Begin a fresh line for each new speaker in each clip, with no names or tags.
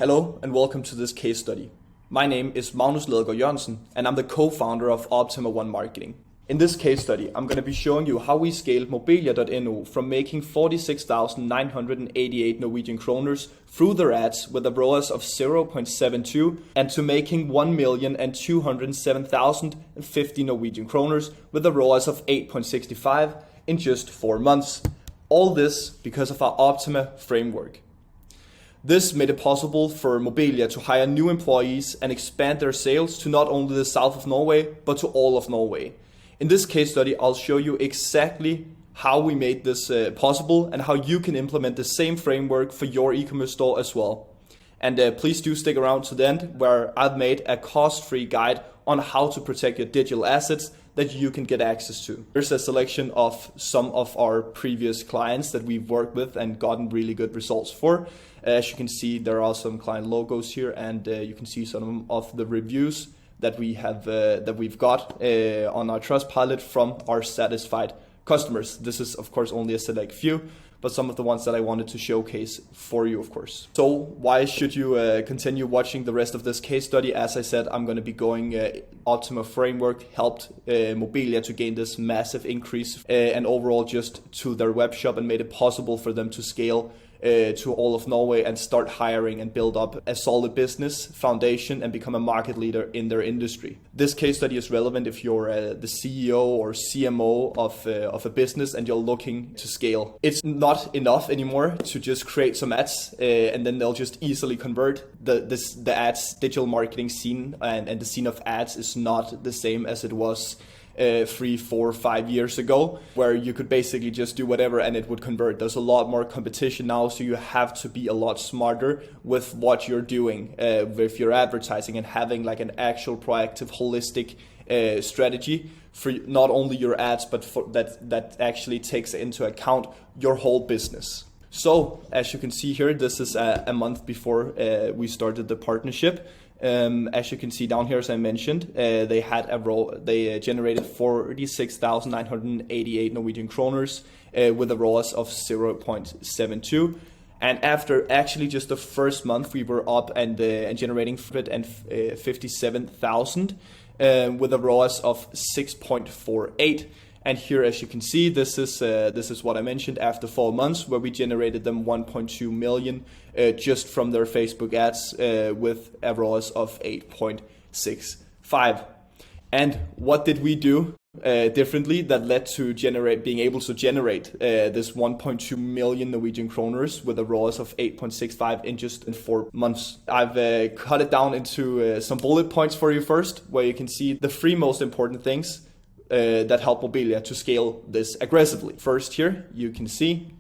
Hello and welcome to this case study. My name is Magnus Ladegaard Jørgensen and I'm the co-founder of Optima One Marketing. In this case study, I'm going to be showing you how we scaled Mobilia.no from making 46,988 Norwegian kroners through their ads with a ROAS of 0.72 and to making 1,207,050 Norwegian kroners with a ROAS of 8.65 in just 4 months. All this because of our Optima framework. This made it possible for Mobilia to hire new employees and expand their sales to not only the south of Norway, but to all of Norway. In this case study, I'll show you exactly how we made this possible and how you can implement the same framework for your e-commerce store as well. And please do stick around to the end where I've made a cost-free guide on how to protect your digital assets that you can get access to. Here's a selection of some of our previous clients that we've worked with and gotten really good results for. As you can see, there are some client logos here, and you can see some of the reviews that we have that we've got on our Trustpilot from our satisfied customers. This is of course only a select few, but some of the ones that I wanted to showcase for you, of course. So why should you continue watching the rest of this case study? As I said, I'm going to be going Optima framework helped Mobilia to gain this massive increase and overall just to their web shop and made it possible for them to scale to all of Norway and start hiring and build up a solid business foundation and become a market leader in their industry. This case study is relevant if you're the CEO or CMO of a business and you're looking to scale. It's not enough anymore to just create some ads and then they'll just easily convert. The ads digital marketing scene and the scene of ads is not the same as it was 3, 4, 5 years ago, where you could basically just do whatever and it would convert. There's a lot more competition now, so you have to be a lot smarter with what you're doing with your advertising and having like an actual proactive, holistic strategy for not only your ads, but for that actually takes into account your whole business. So as you can see here, this is a month before we started the partnership. As you can see down here, as I mentioned, they generated 46,988 Norwegian kroners with a ROAS of 0.72. And after actually just the first month, we were up and generating 157,000 with a ROAS of 6.48. And here, as you can see, this is what I mentioned after 4 months, where we generated them 1.2 million just from their Facebook ads with a ROAS of 8.65. And what did we do differently that led to being able to generate this 1.2 million Norwegian kroners with a ROAS of 8.65 in just 4 months? I've cut it down into some bullet points for you first, where you can see the 3 most important things that help Mobilia to scale this aggressively. First here, you can see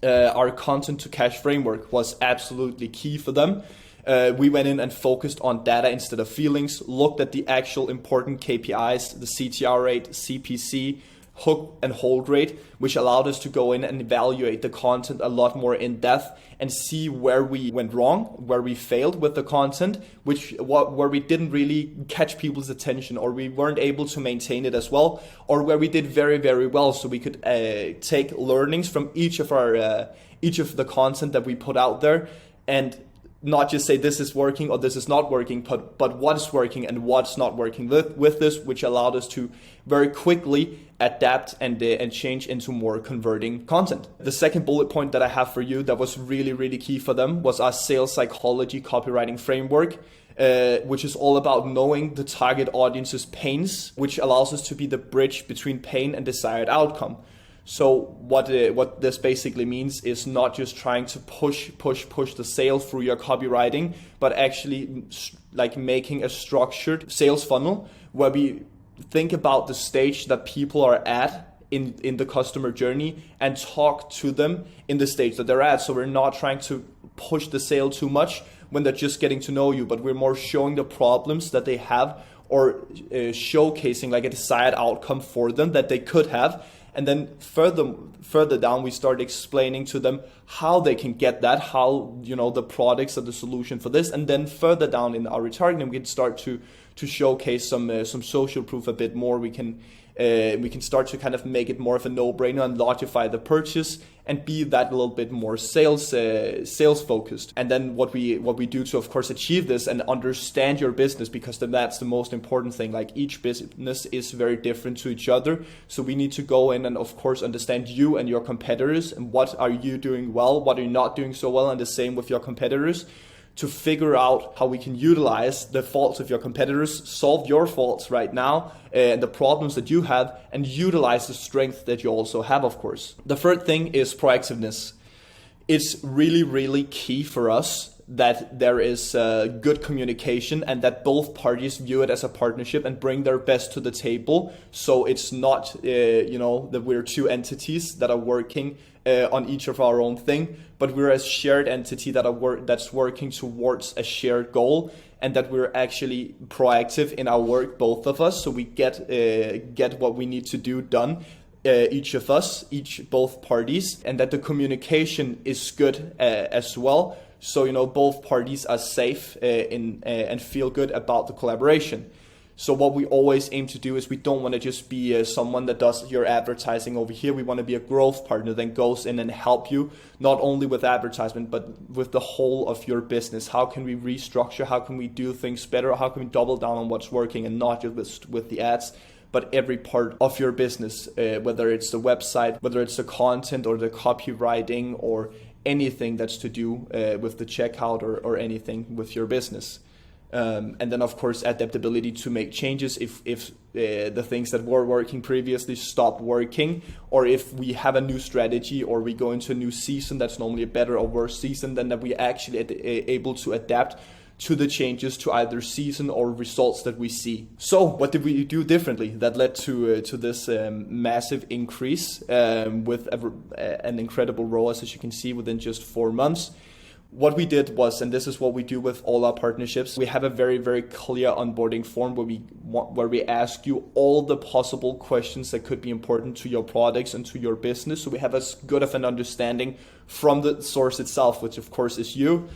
our content to cash framework was absolutely key for them. We went in and focused on data instead of feelings, looked at the actual important KPIs, the CTR rate, CPC, hook and hold rate, which allowed us to go in and evaluate the content a lot more in depth and see where we went wrong, where we failed with the content, where we didn't really catch people's attention, or we weren't able to maintain it as well, or where we did very, very well. So we could take learnings from each of the content that we put out there and not just say this is working or this is not working, but what is working and what's not working with this, which allowed us to very quickly adapt and change into more converting content. The second bullet point that I have for you that was really, really key for them was our sales psychology copywriting framework, which is all about knowing the target audience's pains, which allows us to be the bridge between pain and desired outcome. So what this basically means is not just trying to push the sale through your copywriting, but actually like making a structured sales funnel where we think about the stage that people are at in the customer journey and talk to them in the stage that they're at. So we're not trying to push the sale too much when they're just getting to know you, but we're more showing the problems that they have or showcasing like a desired outcome for them that they could have. And then further down, we start explaining to them how they can get that, how, the products are the solution for this. And then further down in our retargeting, we can start to showcase some social proof a bit more. We can We can start to kind of make it more of a no-brainer and logify the purchase and be that little bit more sales focused. And then what we do to, of course, achieve this and understand your business, because then that's the most important thing. Like, each business is very different to each other. So we need to go in and, of course, understand you and your competitors, and what are you doing well, what are you not doing so well, and the same with your competitors, to figure out how we can utilize the faults of your competitors, solve your faults right now, and the problems that you have, and utilize the strength that you also have, of course. The third thing is proactiveness. It's really, really key for us that there is good communication, and that both parties view it as a partnership and bring their best to the table. So it's not, that we're two entities that are working on each of our own thing, but we're a shared entity that's working towards a shared goal, and that we're actually proactive in our work, both of us, so we get what we need to do done. Each of us, both parties, and that the communication is good as well. So, both parties are safe and feel good about the collaboration. So what we always aim to do is we don't want to just be someone that does your advertising over here. We want to be a growth partner that goes in and help you, not only with advertisement, but with the whole of your business. How can we restructure? How can we do things better? How can we double down on what's working, and not just with the ads, but every part of your business, whether it's the website, whether it's the content or the copywriting, or anything that's to do with the checkout or anything with your business. And then, of course, adaptability to make changes if the things that were working previously stop working, or if we have a new strategy, or we go into a new season that's normally a better or worse season, then that we actually able to adapt to the changes to either season or results that we see. So what did we do differently that led to this massive increase with an incredible ROAS, as you can see, within just 4 months? What we did was, and this is what we do with all our partnerships, we have a very, very clear onboarding form where we ask you all the possible questions that could be important to your products and to your business. So we have as good of an understanding from the source itself, which of course is you,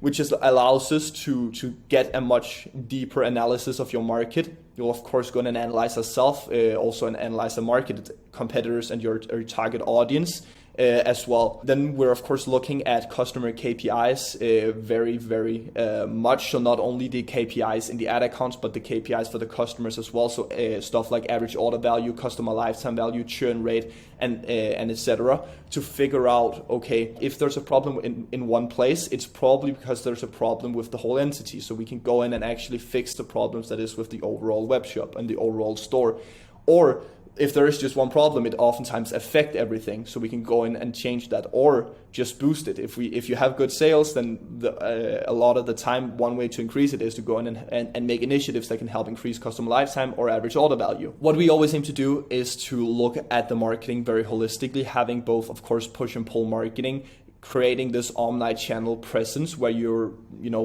which allows us to get a much deeper analysis of your market. You'll of course go and analyze yourself, also analyze the market, competitors, and your target audience. As well. Then we're of course looking at customer KPIs very, very much. So not only the KPIs in the ad accounts, but the KPIs for the customers as well. So stuff like average order value, customer lifetime value, churn rate, and etc. To figure out, okay, if there's a problem in one place, it's probably because there's a problem with the whole entity. So we can go in and actually fix the problems that is with the overall web shop and the overall store. Or if there is just one problem, it oftentimes affects everything. So we can go in and change that, or just boost it. If you have good sales, then a lot of the time, one way to increase it is to go in and make initiatives that can help increase customer lifetime or average order value. What we always aim to do is to look at the marketing very holistically, having both, of course, push and pull marketing, creating this omni-channel presence where you're,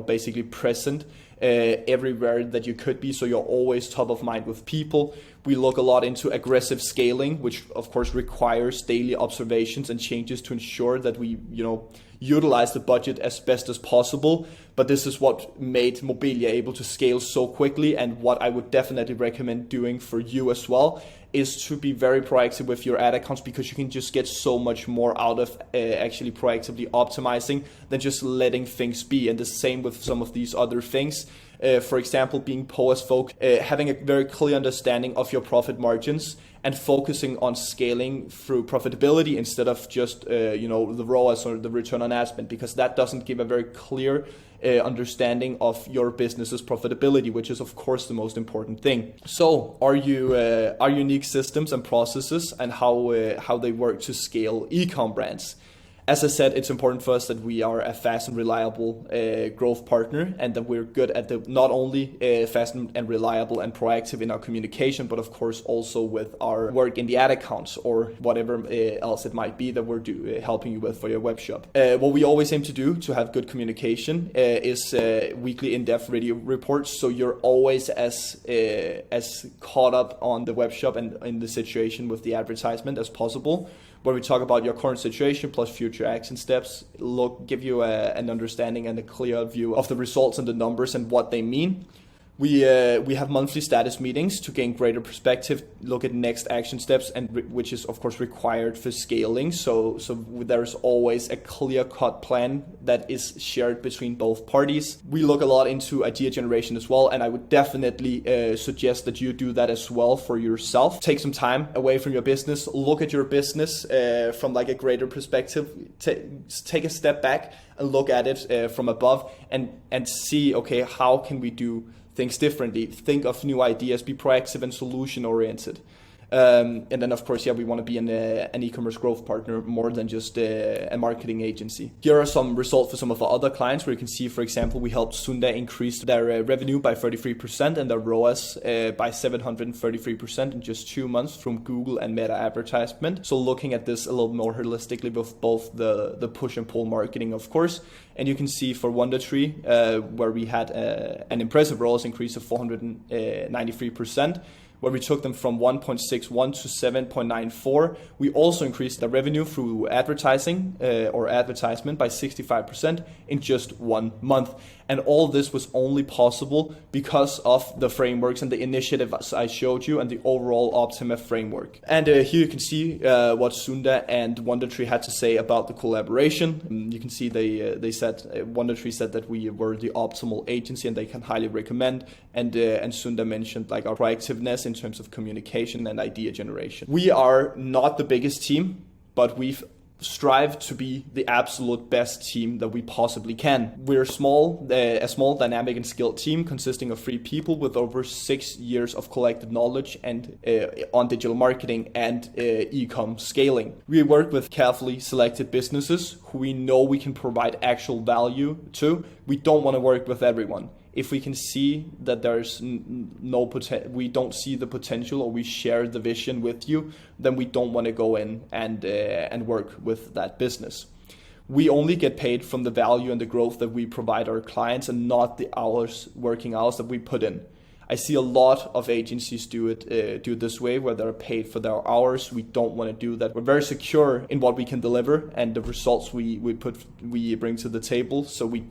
basically present everywhere that you could be, so you're always top of mind with people. We look a lot into aggressive scaling, which of course requires daily observations and changes to ensure that we, utilize the budget as best as possible. But this is what made Mobilia able to scale so quickly, and what I would definitely recommend doing for you as well is to be very proactive with your ad accounts, because you can just get so much more out of actually proactively optimizing than just letting things be. And the same with some of these other things. For example, being POAS focused, having a very clear understanding of your profit margins, and focusing on scaling through profitability instead of just the ROAS or the return on ad spend, because that doesn't give a very clear understanding of your business's profitability, which is of course the most important thing. So our unique systems and processes, and how they work to scale e-com brands. As I said, it's important for us that we are a fast and reliable growth partner, and that we're good at not only fast and reliable and proactive in our communication, but of course also with our work in the ad accounts or whatever else it might be that we're helping you with for your web shop. What we always aim to do to have good communication is weekly in-depth radio reports, so you're always as caught up on the web shop and in the situation with the advertisement as possible, where we talk about your current situation plus future action steps, give you an understanding and a clear view of the results and the numbers and what they mean. We have monthly status meetings to gain greater perspective, look at next action steps, and which is of course required for scaling. So there's always a clear-cut plan that is shared between both parties. We look a lot into idea generation as well, and I would definitely suggest that you do that as well for yourself. Take some time away from your business, look at your business from like a greater perspective. Take a step back and look at it from above, and see, okay, how can we do things differently? Think of new ideas, be proactive and solution oriented. And then of course, we want to be an e-commerce growth partner more than just a marketing agency. Here are some results for some of our other clients where you can see, for example, we helped Sunda increase their revenue by 33% and their ROAS by 733% in just 2 months from Google and Meta advertisement. So looking at this a little more holistically with both the push and pull marketing, of course. And you can see for WonderTree, where we had an impressive ROAS increase of 493%. Where we took them from 1.61 to 7.94. We also increased the revenue through advertising or advertisement by 65% in just 1 month. And all this was only possible because of the frameworks and the initiatives I showed you and the overall Optima framework. And here you can see what Sunda and WonderTree had to say about the collaboration. You can see they said, WonderTree said that we were the optimal agency and they can highly recommend. And Sunda mentioned like our proactiveness in terms of communication and idea generation. We are not the biggest team, but we've strive to be the absolute best team that we possibly can. We're a small, dynamic and skilled team consisting of 3 people with over 6 years of collected knowledge and on digital marketing and e-com scaling. We work with carefully selected businesses who we know we can provide actual value to. We don't want to work with everyone. If we can see that there's we don't see the potential, or we share the vision with you, then we don't want to go in and work with that business. We only get paid from the value and the growth that we provide our clients, and not the working hours that we put in. I see a lot of agencies do this way, where they're paid for their hours. We don't want to do that. We're very secure in what we can deliver and the results we bring to the table. So we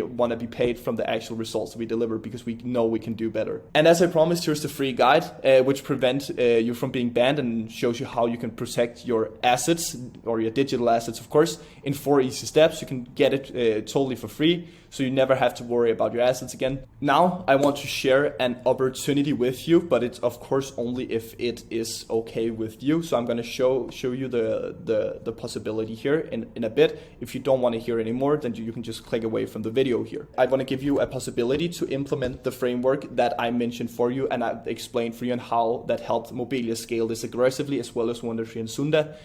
want to be paid from the actual results we deliver, because we know we can do better. And as I promised, here's the free guide, which prevents you from being banned and shows you how you can protect your assets, or your digital assets, of course, in 4 easy steps. You can get it totally for free, so you never have to worry about your assets again. Now I want to share an opportunity with you, but it's of course only if it is okay with you. So I'm going to show you the possibility here in a bit. If you don't want to hear anymore, then you can just click away from the video here. I want to give you a possibility to implement the framework that I mentioned for you, and I've explained for you and how that helped Mobilia scale this aggressively, as well as WonderTree and Sunda.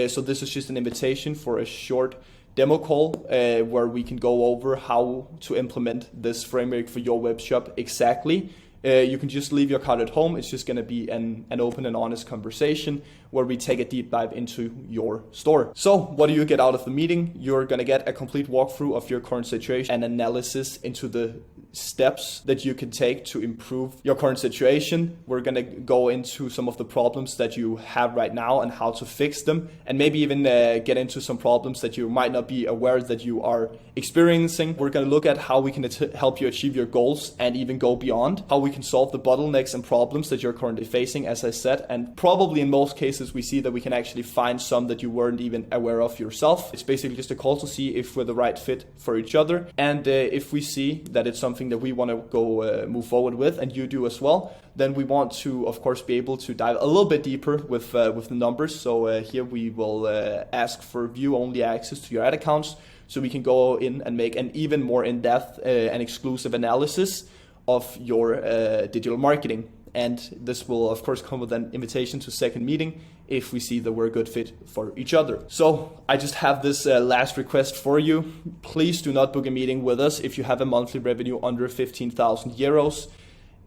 So this is just an invitation for a short demo call where we can go over how to implement this framework for your web shop exactly. You can just leave your card at home. It's just going to be an open and honest conversation where we take a deep dive into your store. So what do you get out of the meeting? You're going to get a complete walkthrough of your current situation and analysis into the steps that you can take to improve your current situation. We're going to go into some of the problems that you have right now and how to fix them, and maybe even get into some problems that you might not be aware that you are experiencing. We're going to look at how we can help you achieve your goals and even go beyond, how we can solve the bottlenecks and problems that you're currently facing, as I said, and probably in most cases we see that we can actually find some that you weren't even aware of yourself. It's basically just a call to see if we're the right fit for each other, and if we see that it's something that we want to go move forward with, and you do as well, then we want to, of course, be able to dive a little bit deeper with the numbers. So here we will ask for view-only access to your ad accounts, so we can go in and make an even more in-depth and exclusive analysis of your digital marketing. And this will, of course, come with an invitation to a second meeting if we see that we're a good fit for each other. So I just have this last request for you. Please do not book a meeting with us if you have a monthly revenue under 15,000 euros.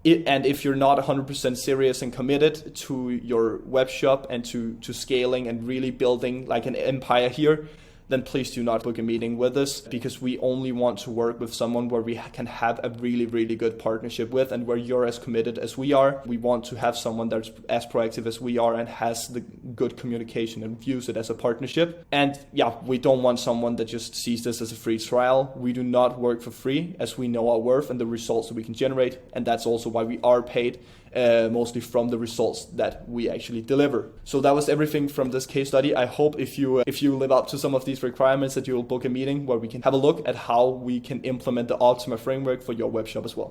And if you're not 100% serious and committed to your web shop and to scaling and really building like an empire here, then please do not book a meeting with us, because we only want to work with someone where we can have a really, really good partnership with, and where you're as committed as we are. We want to have someone that's as proactive as we are and has the good communication and views it as a partnership. And yeah, we don't want someone that just sees this as a free trial. We do not work for free, as we know our worth and the results that we can generate. And that's also why we are paid, mostly from the results that we actually deliver. So that was everything from this case study. I hope if you live up to some of these requirements, that you will book a meeting where we can have a look at how we can implement the Optima framework for your web shop as well.